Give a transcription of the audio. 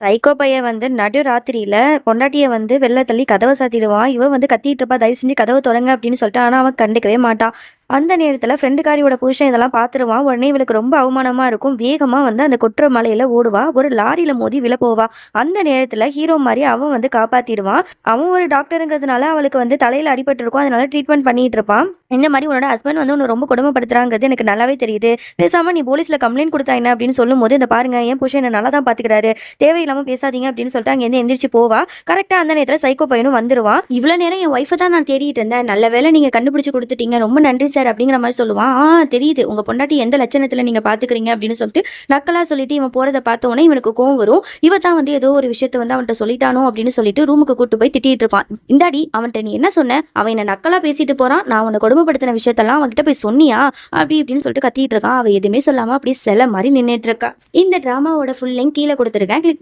Psycho பையன் நடு ராத்திரியில பொண்டாட்டிய வெளில தள்ளி கதவ சாத்திடுவான். இவ கத்திட்டு இருப்பா, "தயவு செஞ்சு கதவ தொறங்க" அப்படின்னு சொல்லிட்டு. ஆனா அவன் கண்டுக்கவே மாட்டான். அந்த நேரத்துல ஃப்ரெண்டுக்காரியோட புருஷன் இதெல்லாம் பார்த்துருவான். உடனே இவளுக்கு ரொம்ப அவமானமா இருக்கும். வேகமா அந்த கொட்டுற மலையில ஓடுவா. ஒரு லாரியில மோதி விழ போவா. அந்த நேரத்துல ஹீரோ மாரி அவன் காப்பாத்திடுவான். அவன் ஒரு டாக்டருங்கிறதுனால அவளுக்கு தலையில அடிபட்டுருக்கும். அதனால ட்ரீட்மெண்ட் பண்ணிட்டு இருப்பான். இந்த மாரி உன்னோட ஹஸ்பண்ட் உன்ன ரொம்ப கொடுமைப்படுத்துறாங்கிறது எனக்கு நல்லாவே தெரியுது. பேசாம நீ போலீஸ்ல கம்ப்ளைண்ட் குடுத்தா என்ன அப்படின்னு சொல்லும்போது, இந்த பாருங்க என் புருஷன் என்ன நல்லா தான் பாத்துக்கிறாரு. தேவையில்லாம பேசாதீங்க அப்படின்னு சொல்லிட்டு அங்கேருந்து எந்திரிச்சு போவா. கரெக்ட்டா அந்த நேரத்துல சைக்கோ பையனும் வந்துருவான். இவ்வளோ நேரம் என் ஒய்ஃப தான் நான் தேடிட்டு இருந்தேன். நல்ல வேளை நீங்க கண்டுபிடிச்சு குடுத்துட்டீங்க. ரொம்ப நன்றி சார் அப்படிங்கிற மாரி சொல்லுவான். தெரியுது. உங்க பொண்டாட்டி எந்த லட்சணத்துல நீங்க பாத்துக்கிறீங்க அப்படின்னு சொல்லிட்டு நக்கலா சொல்லிட்டு இவன் போறத பார்த்த உடனே இவனுக்கு கோவம் வரும். இவ தான் ஏதோ ஒரு விஷயத்த அவன்ட்ட சொல்லிட்டானோ அப்படின்னு சொல்லிட்டு ரூமுக்கு கூட்டு போய் திட்டிட்டு இருப்பான். இந்தாடி அவன்ட்ட நீ என்ன சொன்ன? அவன் என்ன நக்கலா பேசிட்டு போறான். நான் உன்னை கொடுமைப்படுத்தின விஷயத்தெல்லாம் அவன்கிட்ட போய் சொன்னியா? அப்படி இப்படின்னு சொல்லிட்டு கத்திட்டு இருக்கான். அவ எதுவுமே சொல்லாம அப்படியே சிலை மாதிரி நின்னுட்டு இருக்கா. இந்த டிராமாவோட ஃபுல் லிங்க் கீழே கொடுத்துருக்கேன். கிளிக்